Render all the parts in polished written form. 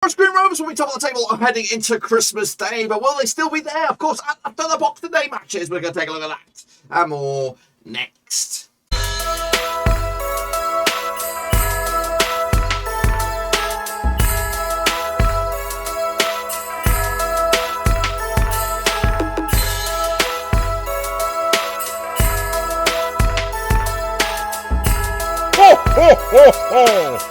Green Rovers will be top of the table heading into Christmas Day, but will they still be there? Of course, after the Boxing Day matches, we're going to take a look at that and more next. Ho, ho, ho, ho!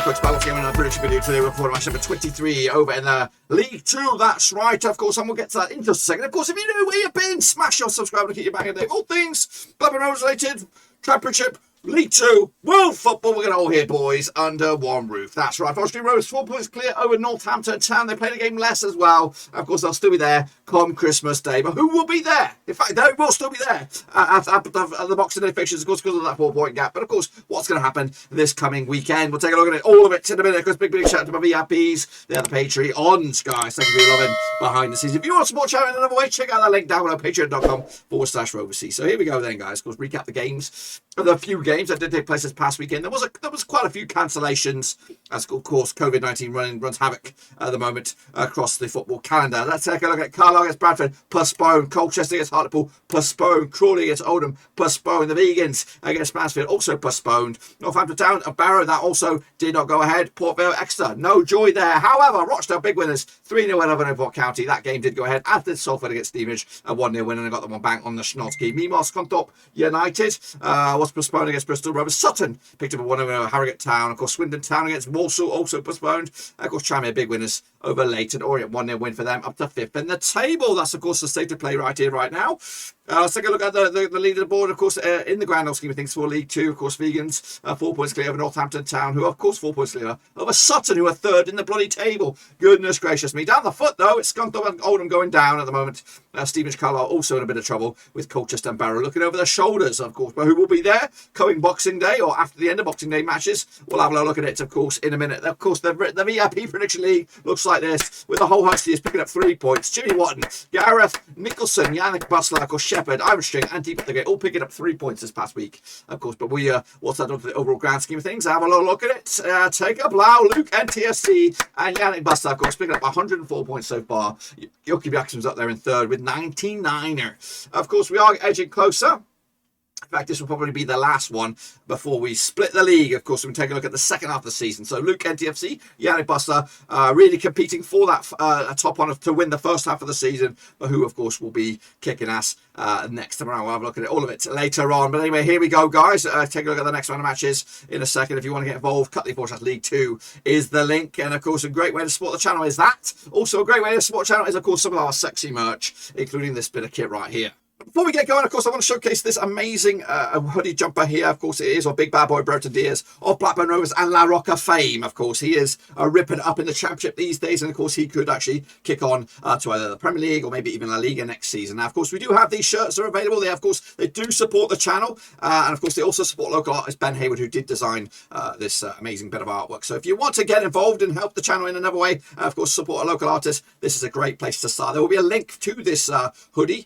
Quick Spells game in our prediction video today. We're reporting match number 23 over in the League 2. That's right, of course, and we'll get to that in just a second. Of course, if you know where you've been, smash your subscribe to keep you back in the day. All things Blackburn Rovers related, Championship, League 2, World Football, we're going to all hear, boys, under one roof. That's right. Green Rovers 4 points clear over Northampton Town. They played a game less as well. Of course, they'll still be there come Christmas Day. But who will be there? In fact, they will still be there at the Boxing Day fixtures, of course, because of that 4-point gap. But, of course, what's going to happen this coming weekend? We'll take a look at it, all of it in a minute. Of course, big shout out to my VIPs. They're the Patreons, guys. Thank you for your loving behind the scenes. If you want to support channel in another way, check out that link down below, patreon.com/Roversea. So here we go then, guys. Of course, recap the games. The few games that did take place this past weekend. There was quite a few cancellations, as of course COVID-19 runs havoc at the moment across the football calendar. Let's take a look at Carlisle against Bradford, postponed. Colchester against Hartlepool, postponed. Crawley against Oldham, postponed. The Vegans against Mansfield, also postponed. Northampton Town and Barrow, that also did not go ahead. Port Vale, Exeter, no joy there. However, Rochdale, big winners, 3-0 win over Newport County. That game did go ahead, as did Salford against Stevenage, a 1-0 win, and I got them on bank on the Schnolski. Meanwhile, Scunthorpe United was postponed against Bristol. Rovers. Sutton picked up a 1-0 over Harrogate Town. Of course, Swindon Town against Walsall, also postponed. Of course, Tranmere, big winners over Leyton. Orient, 1-0 win for them, up to 5th in the table. That's, of course, the state of play right here, right now. Let's take a look at the lead of the board, of course, in the grand scheme of things for League 2. Of course, Vegans, 4 points clear over Northampton Town, who, of course, 4 points clear over Sutton, who are 3rd in the bloody table. Goodness gracious me. Down the foot, though, it's Scunthorpe and Oldham going down at the moment. Stevenage, Carlisle also in a bit of trouble with Colchester and Barrow looking over their shoulders, of course. But who will be there coming Boxing Day or after the end of Boxing Day matches? We'll have a look at it, of course, in a minute. Of course, the VIP Prediction League looks like this, with the whole Huskies picking up 3 points. Jimmy Watton, Gareth Nicholson, Yannick Bustler, of course, Shepherd, Iron String, and Deep Gate all picking up 3 points this past week, of course. But what's that done for the overall grand scheme of things? Have a little look at it. Take up Lau, Luke, NTSC, and Yannick Bustler, of course, picking up 104 points so far. Yoki Jackson's up there in 3rd with 99er. Of course, we are edging closer. In fact, this will probably be the last one before we split the league. Of course, we can take a look at the second half of the season. So Luke, NTFC, Yannick Bustler, really competing for that top one to win the first half of the season, but who, of course, will be kicking ass next time around. We'll have a look at it, all of it later on. But anyway, here we go, guys. Take a look at the next round of matches in a second. If you want to get involved, Cutley League 2 is the link. And, of course, a great way to support the channel is that. Also, a great way to support the channel is, of course, some of our sexy merch, including this bit of kit right here. Before we get going, of course, I want to showcase this amazing hoodie jumper here. Of course, it is our big bad boy, Brereton Diaz of Blackburn Rovers and La Rocca fame. Of course, he is ripping up in the Championship these days. And, of course, he could actually kick on to either the Premier League or maybe even La Liga next season. Now, of course, we do have these shirts that are available. They do support the channel. And, of course, they also support local artist Ben Hayward, who did design this amazing bit of artwork. So if you want to get involved and help the channel in another way, of course, support a local artist, this is a great place to start. There will be a link to this hoodie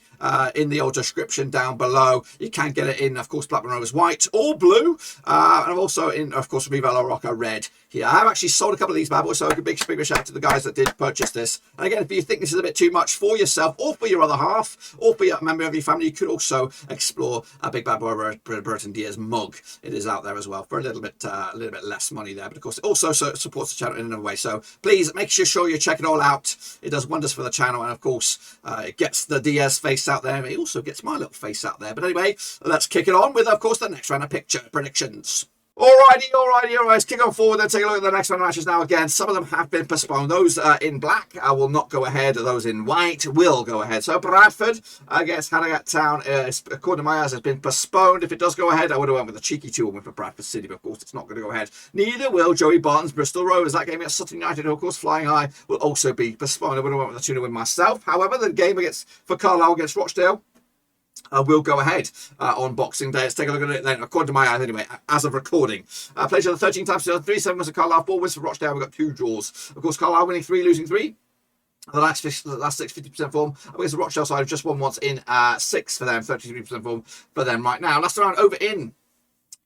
in the old description down below. You can get it in, of course, Blackburn Rovers white or blue, and also in, of course, Viva La Rocca red here. I have actually sold a couple of these bad boys, so a big shout out to the guys that did purchase this. And again, if you think this is a bit too much for yourself or for your other half or for a member of your family, you could also explore a big bad boy Brereton Diaz mug. It is out there as well for a little bit less money there, but of course it also supports the channel in another way. So please make sure you check it all out. It does wonders for the channel, and of course it gets the Diaz face out there. It also gets my little face out there. But anyway, let's kick it on with, of course, the next round of picture predictions. Alrighty. Let's kick on forward and take a look at the next round of matches now. Again, some of them have been postponed. Those in black will not go ahead. Those in white will go ahead. So Bradford against Harrogate Town, according to my eyes, has been postponed. If it does go ahead, I would have went with a cheeky 2-1 for Bradford City, but of course it's not going to go ahead. Neither will Joey Barton's Bristol Rovers. That game against Sutton United, who of course flying high, will also be postponed. I would have went with a 2-0 win myself. However, the game for Carlisle against Rochdale will go ahead on Boxing Day. Let's take a look at it then, according to my eyes anyway, as of recording. Played each other 13 times, 3-7 was a Carlisle, 4 wins for Rochdale. We've got 2 draws. Of course, Carlisle winning 3, losing 3. The last 6, 50% form. Against the Rochdale side, just won once in 6 for them, 33% form for them right now. Last round over in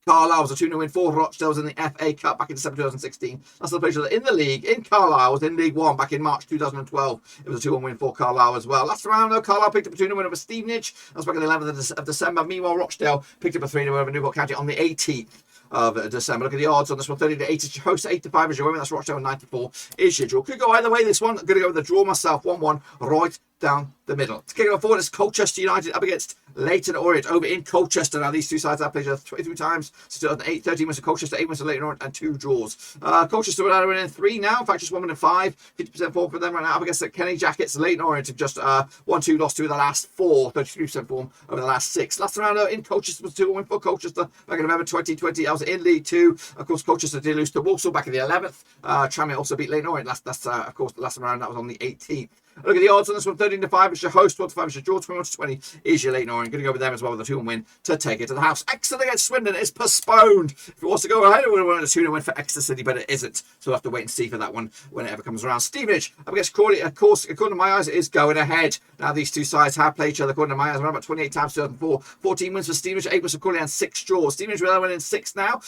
Carlisle was a 2-0 win for Rochdale in the FA Cup back in December 2016. That's the pleasure in the league. In Carlisle was in League One back in March 2012. It was a 2-1 win for Carlisle as well. Last round, though, Carlisle picked up a 2-0 win over Stevenage. That was back on the 11th of December. Meanwhile, Rochdale picked up a 3-0 win over Newport County on the 18th of December. Look at the odds on this one. 30 to 8 is your host, 8 to 5 is your winner. That's Rochdale, 94 is your draw. Could go either way this one. I'm going to go with the draw myself. 1-1 right down the middle. To kick it forward, it's Colchester United up against Leyton Orient over in Colchester. Now, these two sides have played 23 times. So 8, 13 wins for Colchester, 8 wins for Leyton Orient, and 2 draws. Colchester are winning 3 now. In fact, just 1 win and 5. 50% form for them right now up against the Kenny Jackets. Leyton Orient have just 1-2 lost 2 of the last 4. 33% form over the last 6. Last round in Colchester was 2-1 win for Colchester back in November 2020. I was in League 2. Of course, Colchester did lose to Walsall back in the 11th. Tranmere also beat Leyton Orient. That's of course, the last round. That was on the 18th. Look at the odds on this one. 13 to 5 is your host, 12 to 5 is your draw, 21 to 20 is your Leyton Orient. Going to go with them as well with a 2-1 win to take it to the house. Exeter against Swindon is postponed. If it was to go ahead, it would have won a 2-0 win for Exeter City, but it isn't. So we'll have to wait and see for that one when it ever comes around. Stevenage up against Crawley, of course, according to my eyes, it is going ahead. Now, these two sides have played each other, according to my eyes, around about 28 times 2004. 14 wins for Stevenage, 8 wins for Crawley, and 6 draws. Stevenage will win in 6 now,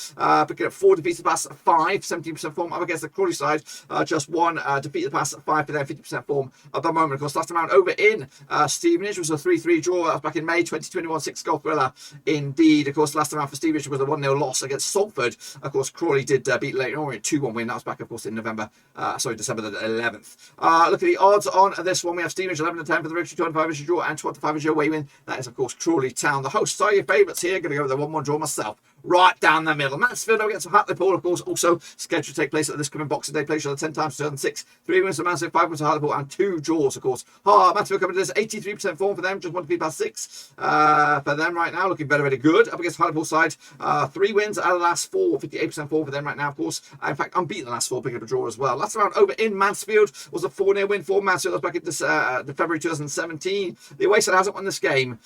picking up 4 defeats the past 5, 17% form up against the Crawley side. Just 1 defeat the past 5 for them, 50% form at the moment. Of course, last time over in Stevenage was a 3-3 draw. That was back in May 2021. 6-goal thriller indeed. Of course, last time out for Stevenage was a 1-0 loss against Salford. Of course, Crawley did beat Leyton Orient 2-1 win. That was back, of course, in December the 11th. Look at the odds on this one. We have Stevenage 11 to 10 for the victory, 25 is your draw, and 25 is your away win. That is, of course, Crawley Town. The hosts are your favourites here. Going to go with the 1-1 draw myself. Right down the middle. Mansfield against Hartlepool, of course, also scheduled to take place at this coming Boxing Day. Played 10 times 2006. 3 wins for Mansfield, 5 wins for Hartlepool, and 2 draws, of course. Mansfield coming to this 83% form for them, just 1 defeat past 6 for them right now. Looking very, very good. Up against Hartlepool side, 3 wins out of the last 4, 58% form for them right now, of course. In fact, unbeaten the last 4, picking up a draw as well. Last round over in Mansfield was a 4-0 win for Mansfield. That was back in February 2017. The away side hasn't won this game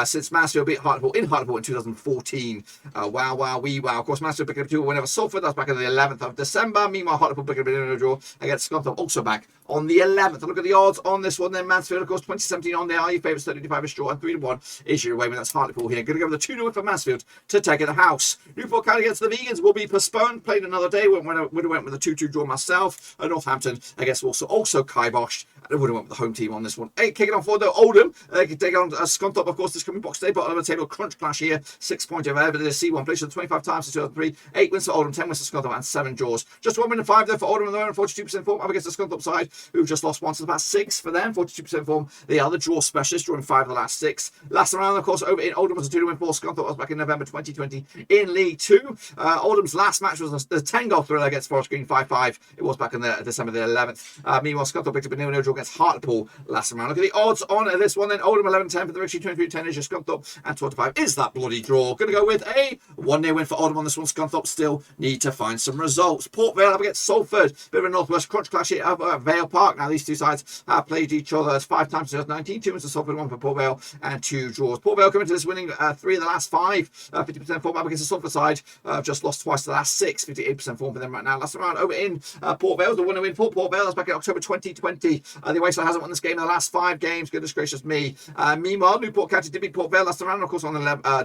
since Mansfield beat Hartlepool in 2014. Wow. Of course, Mansfield picking up 2 win over Salford. That's back on the 11th of December. Meanwhile, Hartlepool picking up a draw against Scunthorpe, also back on the 11th. Look at the odds on this one then. Mansfield, of course, 2017 on there. Are your favourites? 30-5 is draw, and 3-1 is your away win. That's Hartlepool here. Going to go with the 2-0 win for Mansfield to take it to the house. Newport County against the Vegans will be postponed. Played another day. Would have went with a 2-2 draw myself. Northampton against Walsall, also kiboshed. I would have went with the home team on this one. Hey, kicking on forward though, Oldham. They can take on Scunthorpe, of course, this coming Boxing Day. Bottom of the table, crunch clash here. 6 points over Everton. C1 played 25 times since 2003. 8 wins for Oldham, 10 wins for Scunthorpe, and 7 draws. Just 1 win and 5 there for Oldham, and they're on 42% form up against the Scunthorpe side, who've just lost once in the past 6 for them. 42% form. They are the draw specialists, drawing 5 of the last 6. Last round, of course, over in Oldham was a 2-0 win for Scunthorpe. Was back in November 2020 in League 2. Oldham's last match was the 10-goal thriller against Forest Green 5-5. It was back in December the 11th. Meanwhile, Scunthorpe picked up a 0-0 draw against Hartlepool last round. Look at the odds on this one then. Oldham 11-10 for the victory, 23-10 is your Scunthorpe, and 25 is that bloody draw. Going to go with a 1-0 win for Oldham on this one. Scunthorpe still need to find some results. Port Vale up against Salford. Bit of a northwest crunch clash here at Vale Park. Now, these two sides have played each other 5 times in 2019. 2 wins for Salford, 1 for Port Vale, and 2 draws. Port Vale coming to this winning 3 of the last 5. 50% form up against the Salford side. Just lost twice the last 6. 58% form for them right now. Last round over in Port Vale. The 1-0 win for Port Vale. That's back in October 2020. The away side hasn't won this game in the last 5 games. Goodness gracious me. Meanwhile, Newport County did beat Port Vale last round, of course, on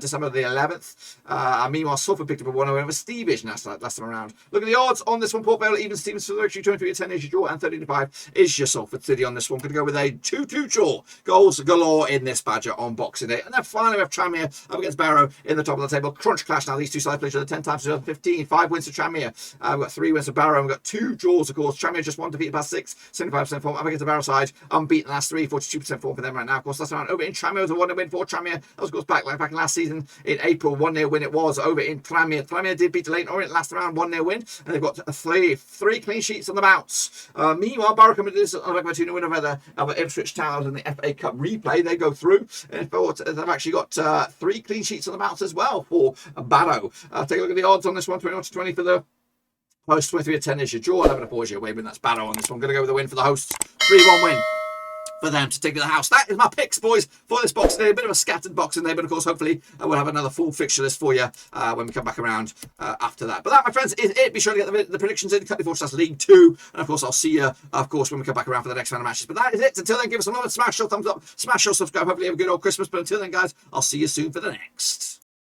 December the 11th. Meanwhile, Salford picked up a 1-0 win over Stevenage last time around. Look at the odds on this one. Port Vale even Stevens for the victory, 23-10 is your draw, and 30-5 is your Salford City on this one. Going to go with a 2-2 draw. Goals galore in this badger on Boxing Day. And then finally we have Tranmere up against Barrow in the top of the table. Crunch clash. Now these two sides played each other 10 times in 2015. 5 wins for Tranmere. We've got 3 wins for Barrow. We've got 2 draws, of course. Tranmere just 1 defeat past 6. 75% form up against the Barrow side. Unbeaten last 3. 42% form for them right now. Of course, last round over in Tranmere was a 1-0 win for Tranmere. That was, of course, back in last season in April. 1-0 win it was over in Tranmere. Tranmere did beat Leyton Orient last round. 1-0 win. And they've got 3 clean sheets on the bounce. Meanwhile, Barrow coming to this on a 2-0 win over Ipswich Town in the FA Cup replay. They go through. And they've actually got 3 clean sheets on the bounce as well for Barrow. Take a look at the odds on this one. 21-20 for the host. 23-10 is your draw. 11-4 is your away win. That's Barrow on this one. Going to go with the win for the hosts. 3-1 win for them to take to the house. That is my picks, boys, for this Boxing Day. A bit of a scattered Boxing Day, but of course, hopefully, we'll have another full fixture list for you when we come back around after that. But that, my friends, is it. Be sure to get the predictions in. Cut before League 2. And of course, I'll see you, of course, when we come back around for the next round of matches. But that is it. Until then, give us a love, smash your thumbs up, smash your subscribe. Hopefully, have a good old Christmas. But until then, guys, I'll see you soon for the next.